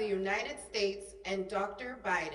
the United States and Dr. Biden.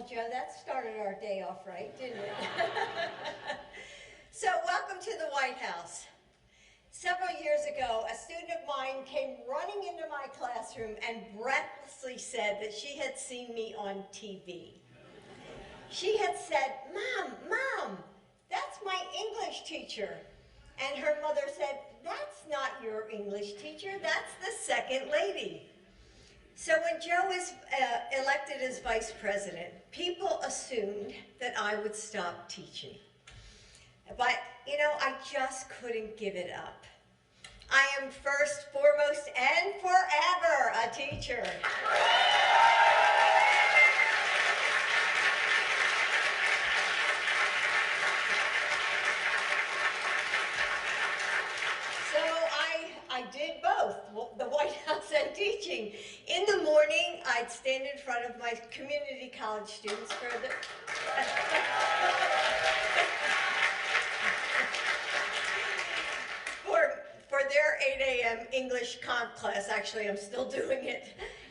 Joe, that started our day off right, didn't it? So welcome to the White House. Several years ago, a student of mine came running into my classroom and breathlessly said that she had seen me on TV. She had said, Mom, that's my English teacher. And her mother said, that's not your English teacher, that's the second lady. So when Joe was elected as vice president, people assumed that I would stop teaching. But, you know, I just couldn't give it up. I am first, foremost, and forever a teacher. I did both, the White House and teaching. In the morning, I'd stand in front of my community college students for the... for their 8 a.m. English comp class. Actually, I'm still doing it.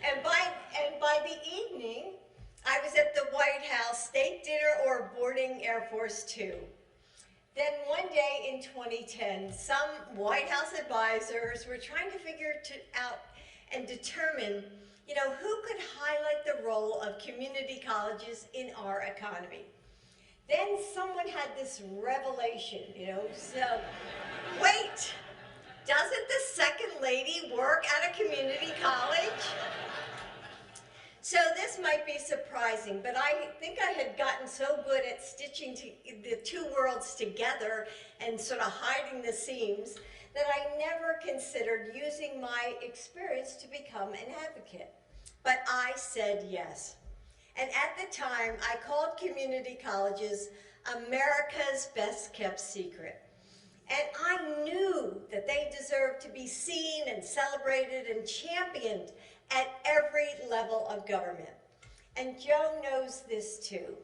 And by the evening, I was at the White House, state dinner or boarding Air Force Two. Then one day in 2010, some White House advisors were trying to figure out and determine, you know, who could highlight the role of community colleges in our economy. Then someone had this revelation, you know, so, wait, doesn't the second lady work at a community college? So this might be surprising, but I think I had gotten so good at stitching the two worlds together and sort of hiding the seams that I never considered using my experience to become an advocate. But I said yes. And at the time, I called community colleges America's best kept secret. And I knew that they deserved to be seen and celebrated and championed at every level of government. And Joe knows this too.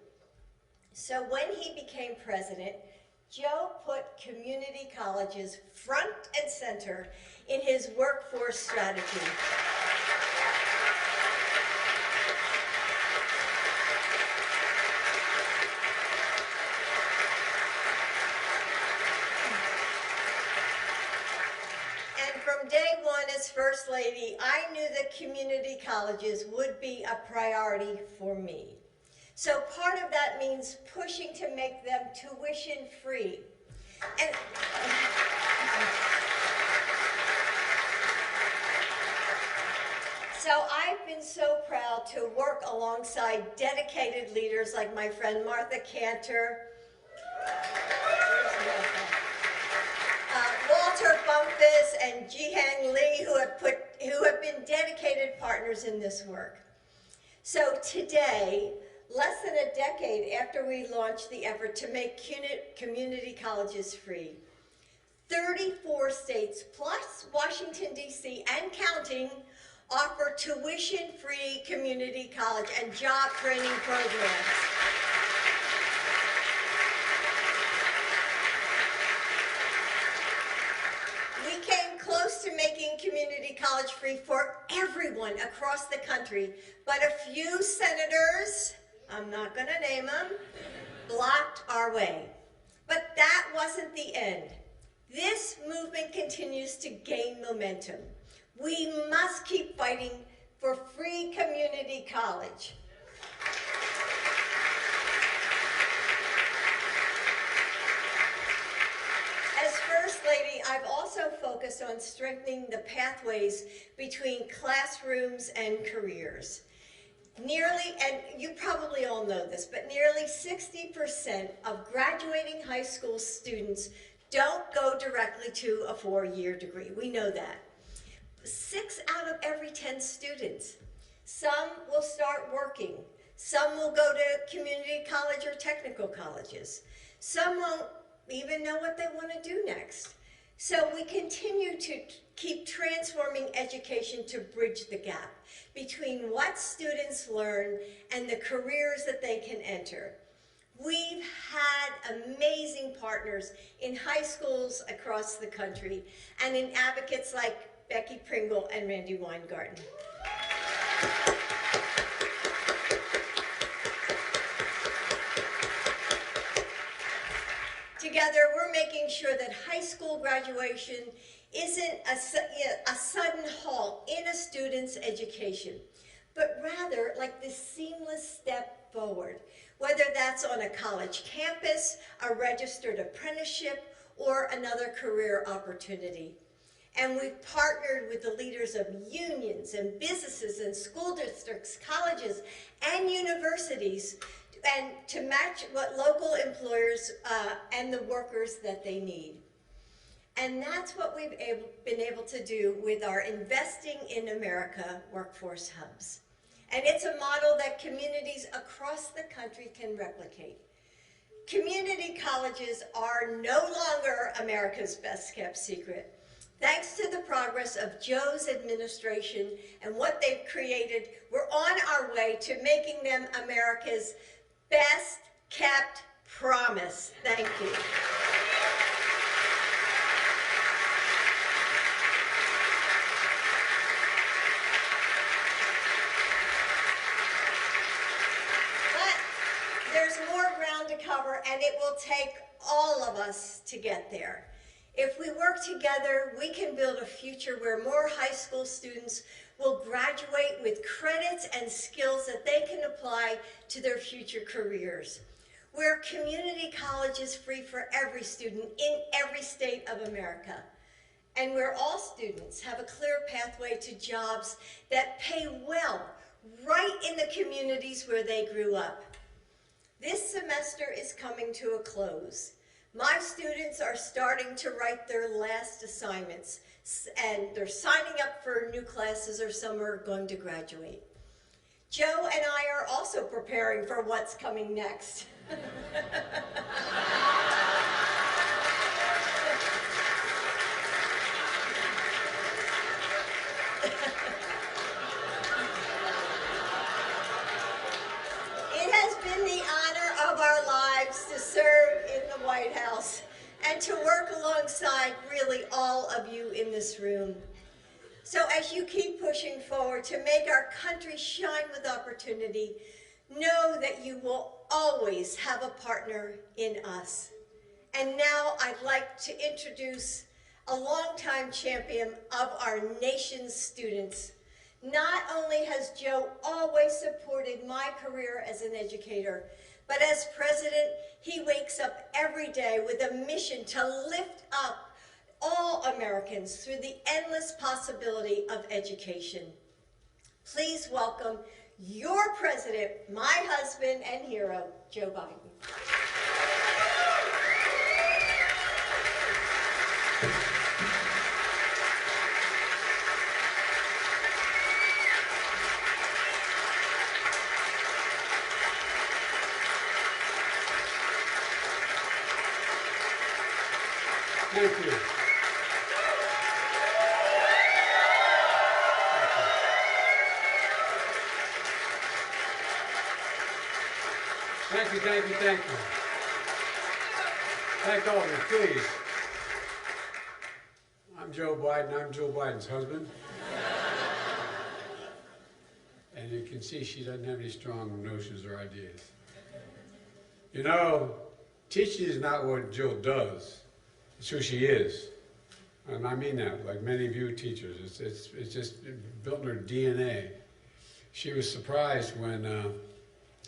So when he became president, Joe put community colleges front and center in his workforce strategy. From day one as First Lady, I knew that community colleges would be a priority for me. So part of that means pushing to make them tuition free. And so I've been so proud to work alongside dedicated leaders like my friend Martha Cantor, Walter Bumpus and Ji-Hang Lee, who have been dedicated partners in this work. So today, less than a decade after we launched the effort to make community colleges free, 34 states plus Washington, D.C. and counting offer tuition-free community college and job training programs. To making community college free for everyone across the country, but a few senators, I'm not going to name them, blocked our way. But that wasn't the end. This movement continues to gain momentum. We must keep fighting for free community college. As First Lady, I've also focused on strengthening the pathways between classrooms and careers. Nearly, and you probably all know this, but nearly 60% of graduating high school students don't go directly to a 4-year degree. We know that. 6 out of every 10 students. Some will start working. Some will go to community college or technical colleges. Some won't even know what they want to do next. So we continue to keep transforming education to bridge the gap between what students learn and the careers that they can enter. We've had amazing partners in high schools across the country and in advocates like Becky Pringle and Randy Weingarten. Together, we're making sure that high school graduation isn't a sudden halt in a student's education, but rather like this seamless step forward, whether that's on a college campus, a registered apprenticeship, or another career opportunity. And we've partnered with the leaders of unions and businesses and school districts, colleges, and universities and to match what local employers and the workers that they need. And that's what we've been able to do with our Investing in America workforce hubs. And it's a model that communities across the country can replicate. Community colleges are no longer America's best kept secret. Thanks to the progress of Joe's administration and what they've created, we're on our way to making them America's best kept promise. Thank you. But there's more ground to cover, and it will take all of us to get there. If we work together, we can build a future where more high school students will graduate with credits and skills that they can apply to their future careers. Where community college is free for every student in every state of America. And where all students have a clear pathway to jobs that pay well right in the communities where they grew up. This semester is coming to a close. My students are starting to write their last assignments, and they're signing up for new classes, or some are going to graduate. Joe and I are also preparing for what's coming next. It has been the honor of our lives to serve in the White House and to work alongside really all of you in this room. So as you keep pushing forward to make our country shine with opportunity, know that you will always have a partner in us. And now I'd like to introduce a longtime champion of our nation's students. Not only has Joe always supported my career as an educator, but as president, he wakes up every day with a mission to lift up all Americans through the endless possibility of education. Please welcome your president, my husband and hero, Joe Biden. Thank you. Thank you, thank you, thank you. Thank all of you, please. I'm Joe Biden. I'm Joe Biden's husband. And you can see she doesn't have any strong notions or ideas. You know, teaching is not what Jill does. It's who she is. And I mean that, like many of you teachers. It's just built in her DNA. she was surprised when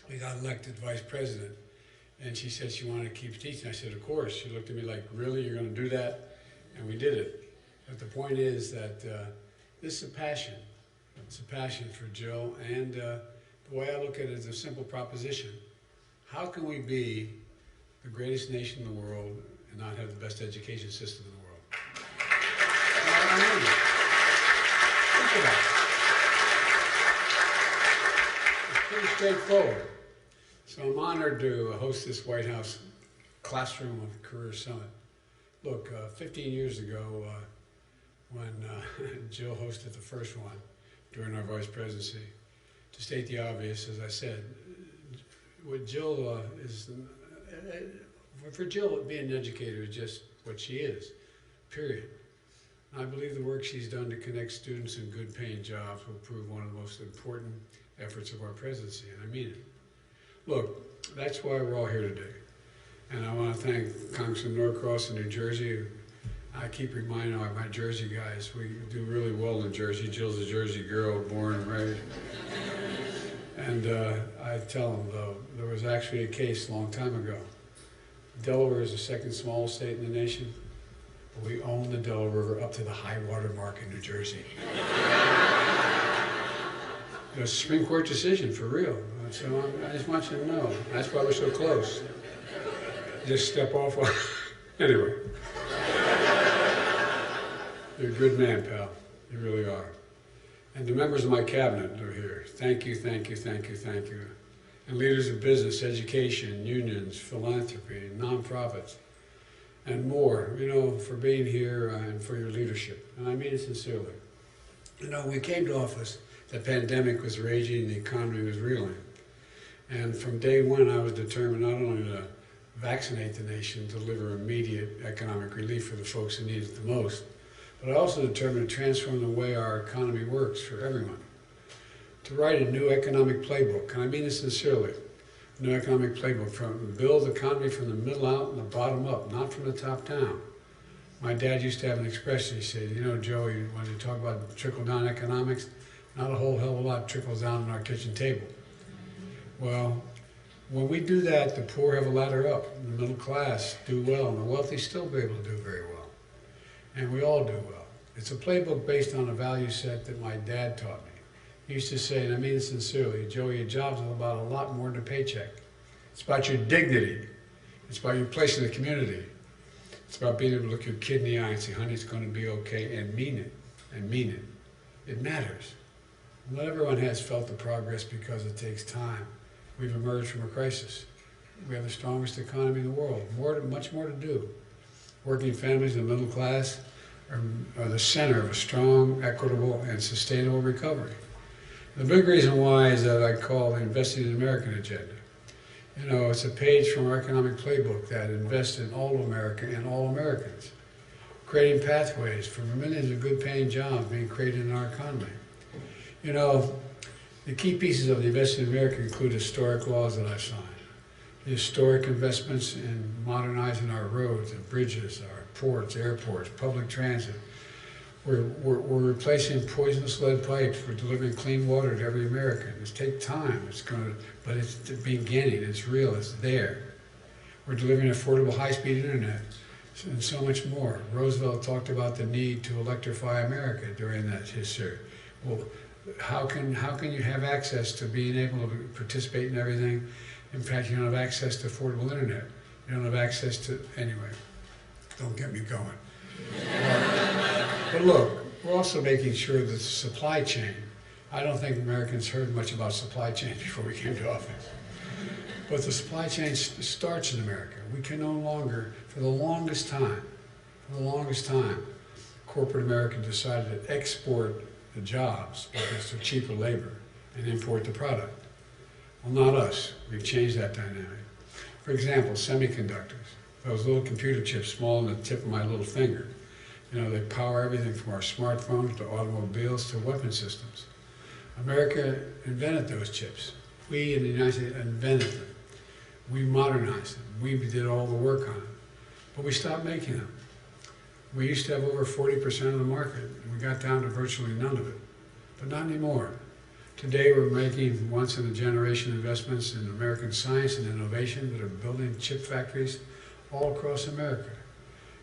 we got elected vice president. And she said she wanted to keep teaching. I said, of course. She looked at me like, really, you're going to do that? And we did it. But the point is that this is a passion. It's a passion for Jill. And the way I look at it is a simple proposition. How can we be the greatest nation in the world and not have the best education system in the world? I mean it. Think about it. It's pretty straightforward. So I'm honored to host this White House Classroom of Career Summit. Look, 15 years ago, when Jill hosted the first one during our vice presidency, to state the obvious, as I said, what Jill for Jill, being an educator is just what she is, period. I believe the work she's done to connect students in good paying jobs will prove one of the most important efforts of our presidency, and I mean it. Look, that's why we're all here today. And I want to thank Congressman Norcross in New Jersey. I keep reminding my Jersey guys, we do really well in Jersey. Jill's a Jersey girl, born and raised. And I tell them, though, there was actually a case a long time ago. Delaware is the second smallest state in the nation. But we own the Delaware River up to the high water mark in New Jersey. It was a Supreme Court decision, for real. So I just want you to know, that's why we're so close. Just step off. Anyway. You're a good man, pal. You really are. And the members of my cabinet are here. Thank you, thank you, thank you, thank you. And leaders of business, education, unions, philanthropy, nonprofits, and more, you know, for being here and for your leadership. And I mean it sincerely. You know, when we came to office, the pandemic was raging, the economy was reeling. And from day one, I was determined not only to vaccinate the nation, deliver immediate economic relief for the folks who need it the most, but I also determined to transform the way our economy works for everyone. To write a new economic playbook, and I mean this sincerely, a new economic playbook, build the economy from the middle out and the bottom up, not from the top down. My dad used to have an expression. He said, you know, Joey, when you talk about trickle-down economics, not a whole hell of a lot trickles down on our kitchen table. Well, when we do that, the poor have a ladder up, and the middle class do well, and the wealthy still be able to do very well. And we all do well. It's a playbook based on a value set that my dad taught me. He used to say, and I mean it sincerely, Joey, your job's about a lot more than a paycheck. It's about your dignity. It's about your place in the community. It's about being able to look your kid in the eye and say, honey, it's going to be okay, and mean it, and mean it. It matters. Not everyone has felt the progress because it takes time. We've emerged from a crisis. We have the strongest economy in the world, much more to do. Working families and the middle class are the center of a strong, equitable, and sustainable recovery. The big reason why is that I call the Investing in American agenda. You know, it's a page from our economic playbook that invests in all of America and all Americans, creating pathways for millions of good-paying jobs being created in our economy. You know, the key pieces of the Investing in America include historic laws that I've signed, the historic investments in modernizing our roads and bridges, our ports, airports, public transit. We're replacing poisonous lead pipes. We're delivering clean water to every American. It's take time. But it's the beginning. It's real. It's there. We're delivering affordable high-speed internet and so much more. Roosevelt talked about the need to electrify America during that history. Well, how can you have access to being able to participate in everything? In fact, you don't have access to affordable internet. You don't have access to, anyway, don't get me going. But look, we're also making sure that the supply chain, I don't think Americans heard much about supply chain before we came to office. But the supply chain starts in America. We can no longer, for the longest time, corporate America decided to export the jobs because they're cheaper labor and import the product. Well, not us. We've changed that dynamic. For example, semiconductors. Those little computer chips small on the tip of my little finger. You know, they power everything from our smartphones to automobiles to weapon systems. America invented those chips. We in the United States invented them. We modernized them. We did all the work on them. But we stopped making them. We used to have over 40% of the market. We got down to virtually none of it. But not anymore. Today we're making once-in-a-generation investments in American science and innovation that are building chip factories all across America.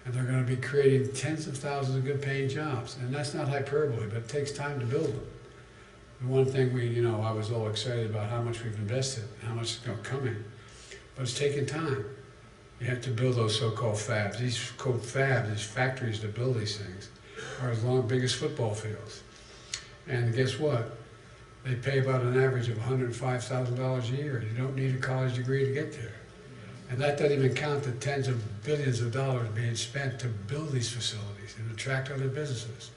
And they're going to be creating tens of thousands of good-paying jobs. And that's not hyperbole, but it takes time to build them. The one thing I was all excited about how much we've invested, how much is coming, but it's taking time. You have to build those so-called fabs. These fabs, these factories that build these things, are as big as football fields. And guess what? They pay about an average of $105,000 a year. You don't need a college degree to get there. And that doesn't even count the tens of billions of dollars being spent to build these facilities and attract other businesses.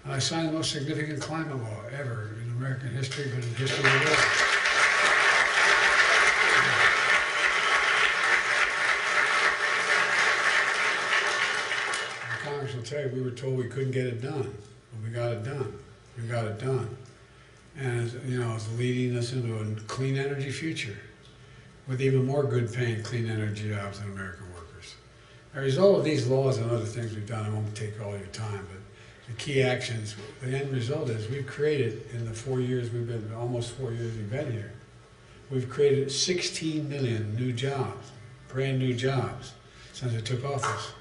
And I signed the most significant climate law ever in American history, but in history of the world. Congress will tell you we were told we couldn't get it done, but we got it done. We got it done. And it's leading us into a clean energy future with even more good-paying clean energy jobs than American workers. As a result of these laws and other things we've done, I won't take all your time, but the key actions, the end result is we've created, in the 4 years we've been, almost 4 years we've been here, we've created 16 million new jobs, brand new jobs, since I took office.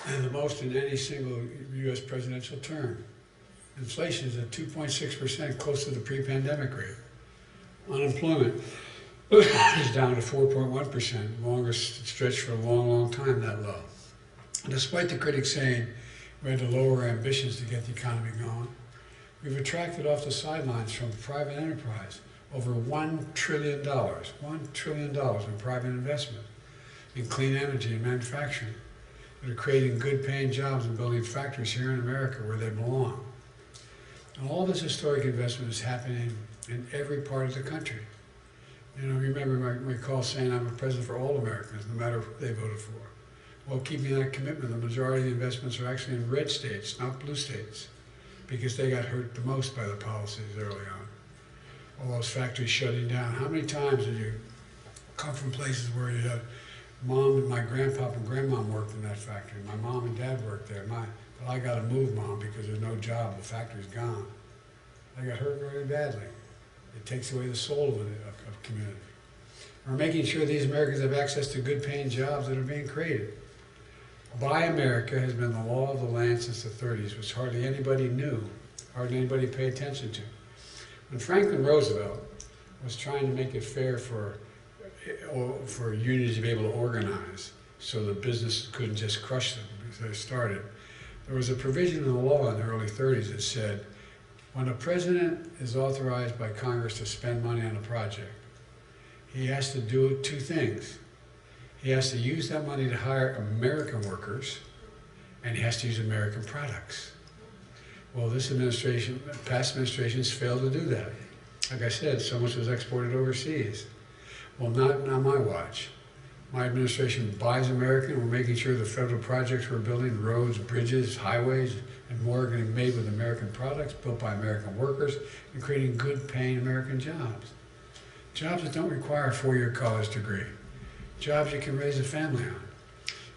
And the most in any single U.S. presidential term. Inflation is at 2.6%, close to the pre-pandemic rate. Unemployment is down to 4.1%, longest stretch for a long, long time that low. Despite the critics saying we had to lower our ambitions to get the economy going, we've attracted off the sidelines from private enterprise over $1 trillion, $1 trillion in private investment in clean energy and manufacturing. That are creating good-paying jobs and building factories here in America where they belong. And all this historic investment is happening in every part of the country. Remember my call saying I'm a president for all Americans, no matter who they voted for. Well, keeping that commitment, the majority of the investments are actually in red states, not blue states, because they got hurt the most by the policies early on. All those factories shutting down. How many times did you come from places where you had Mom and my grandpapa and grandmom worked in that factory. My mom and dad worked there. But I got to move, Mom, because there's no job. The factory's gone. I got hurt very badly. It takes away the soul of a community. We're making sure these Americans have access to good-paying jobs that are being created. Buy America has been the law of the land since the 30s, which hardly anybody knew, hardly anybody paid attention to. When Franklin Roosevelt was trying to make it fair for unions to be able to organize so the business couldn't just crush them because they started. There was a provision in the law in the early 30s that said when a president is authorized by Congress to spend money on a project, he has to do two things. He has to use that money to hire American workers, and he has to use American products. Well, this administration, past administrations failed to do that. Like I said, so much was exported overseas. Well, not on my watch. My administration buys American. We're making sure the federal projects we're building, roads, bridges, highways, and more are getting made with American products, built by American workers, and creating good-paying American jobs. Jobs that don't require a 4-year college degree. Jobs you can raise a family on.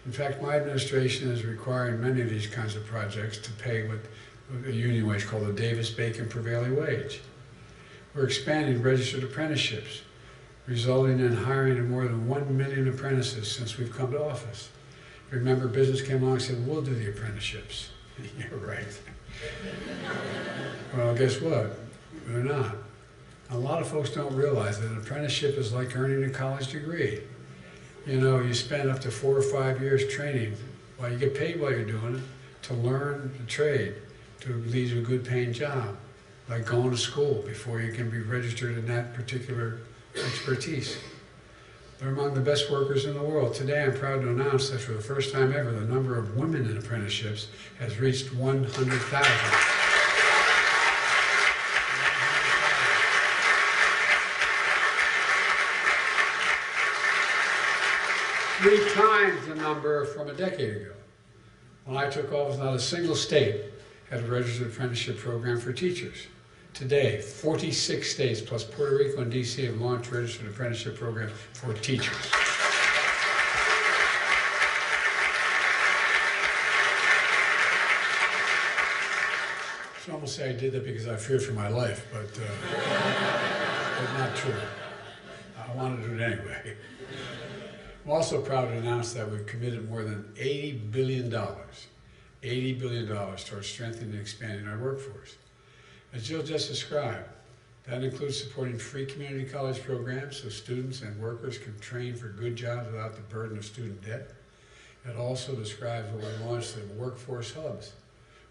In fact, my administration is requiring many of these kinds of projects to pay what a union wage called the Davis-Bacon prevailing wage. We're expanding registered apprenticeships, resulting in hiring more than 1 million apprentices since we've come to office. Remember, business came along and said, we'll do the apprenticeships. You're right. Well, guess what? They're not. A lot of folks don't realize that an apprenticeship is like earning a college degree. You spend up to 4 or 5 years training while you get paid while you're doing it to learn the trade, to lead to a good paying job, like going to school before you can be registered in that particular expertise. They're among the best workers in the world. Today, I'm proud to announce that for the first time ever, the number of women in apprenticeships has reached 100,000. 3 times the number from a decade ago. When I took office, not a single state had a registered apprenticeship program for teachers. Today, 46 states plus Puerto Rico and DC have launched registered apprenticeship programs for teachers. almost say I did that because I feared for my life, but not true. I wanted to do it anyway. I'm also proud to announce that we've committed more than $80 billion towards strengthening and expanding our workforce. As Jill just described, that includes supporting free community college programs so students and workers can train for good jobs without the burden of student debt. It also describes what we launched the workforce hubs,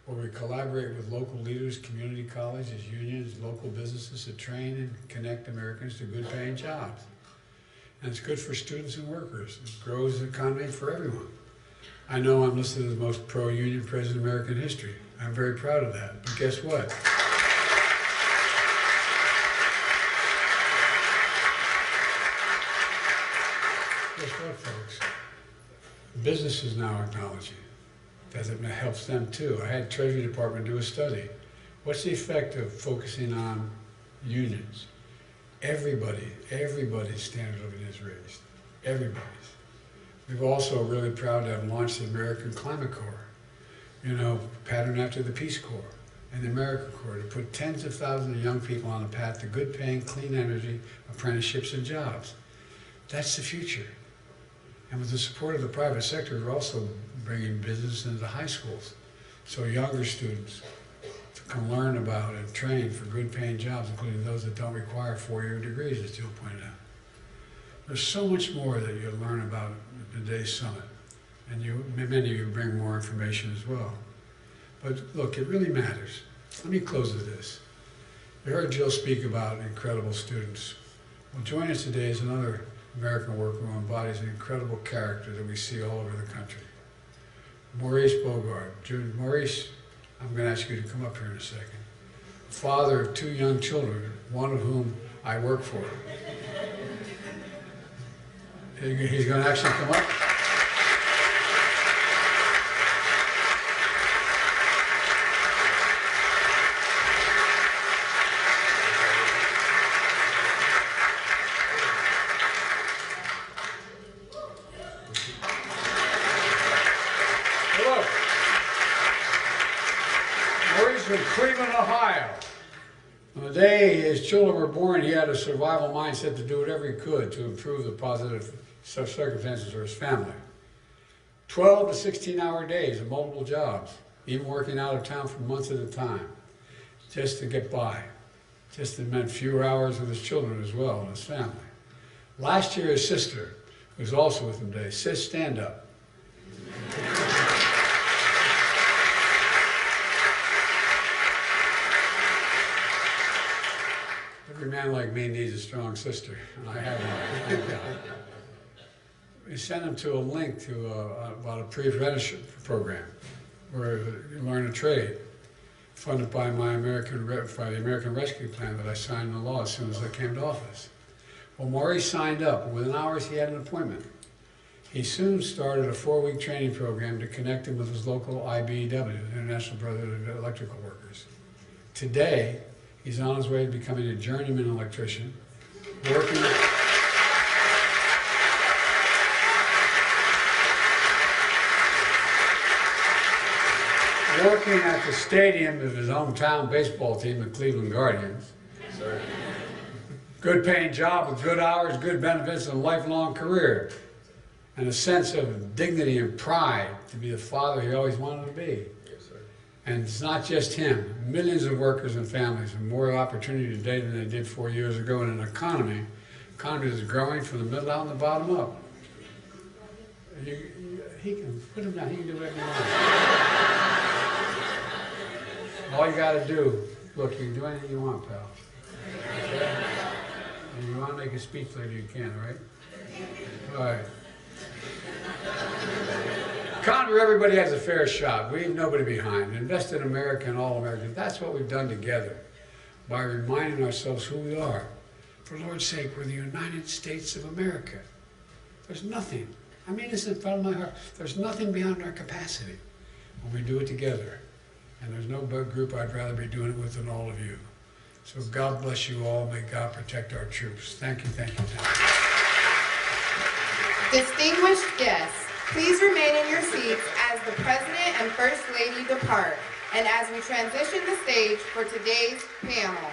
where we collaborate with local leaders, community colleges, unions, local businesses to train and connect Americans to good paying jobs. And it's good for students and workers. It grows the economy for everyone. I know I'm listed as the most pro-union president in American history. I'm very proud of that. But guess what? Guess what, folks? Businesses now acknowledge it. It helps them too. I had Treasury Department do a study. What's the effect of focusing on unions? Everybody's standard of living is raised. Everybody's. We've also really proud to have launched the American Climate Corps, patterned after the Peace Corps and the American Corps, to put tens of thousands of young people on a path to good paying, clean energy, apprenticeships, and jobs. That's the future. And with the support of the private sector, we're also bringing business into high schools so younger students can learn about and train for good paying jobs, including those that don't require four-year degrees, as Jill pointed out. There's so much more that you'll learn about at today's summit, and many of you bring more information as well. But look, it really matters. Let me close with this. You heard Jill speak about incredible students. Well, join us today is another American worker who embodies an incredible character that we see all over the country. Maurice Bogart. Maurice, I'm going to ask you to come up here in a second. Father of two young children, one of whom I work for. He's going to actually come up. Hello. Maurice from Cleveland, Ohio. On the day his children were born, he had a survival mindset to do whatever he could to improve the positive circumstances for his family. 12 to 16-hour days and multiple jobs, even working out of town for months at a time, just to get by. Just it meant fewer hours with his children as well and his family. Last year, his sister, who's also with him today, says, stand up. Every man like me needs a strong sister, and I have one, thank God. We sent him to a link to about a pre-apprenticeship program where you learn a trade, funded by the American Rescue Plan that I signed into law as soon as I came to office. Well, Maurice signed up, and within hours he had an appointment. He soon started a 4-week training program to connect him with his local IBEW, the International Brotherhood of Electrical Workers. Today, he's on his way to becoming a journeyman electrician, working at the stadium of his hometown baseball team, the Cleveland Guardians. Sorry. Good paying job with good hours, good benefits, and a lifelong career. And a sense of dignity and pride to be the father he always wanted to be. Yes, sir. And it's not just him. Millions of workers and families have more opportunity today than they did 4 years ago in an economy. The economy is growing from the middle out and the bottom up. He can put him down, he can do whatever he wants. All you got to do, look, you can do anything you want, pal. Okay? And you want to make a speech later, you can, all right? All right. Economy where everybody has a fair shot. We leave nobody behind. Invest in America and all Americans. That's what we've done together by reminding ourselves who we are. For Lord's sake, we're the United States of America. There's nothing. I mean this in front of my heart. There's nothing beyond our capacity when we do it together. And there's no group I'd rather be doing it with than all of you. So God bless you all. May God protect our troops. Thank you, thank you, thank you. Distinguished guests, please remain in your seats as the President and First Lady depart. And as we transition the stage for today's panel,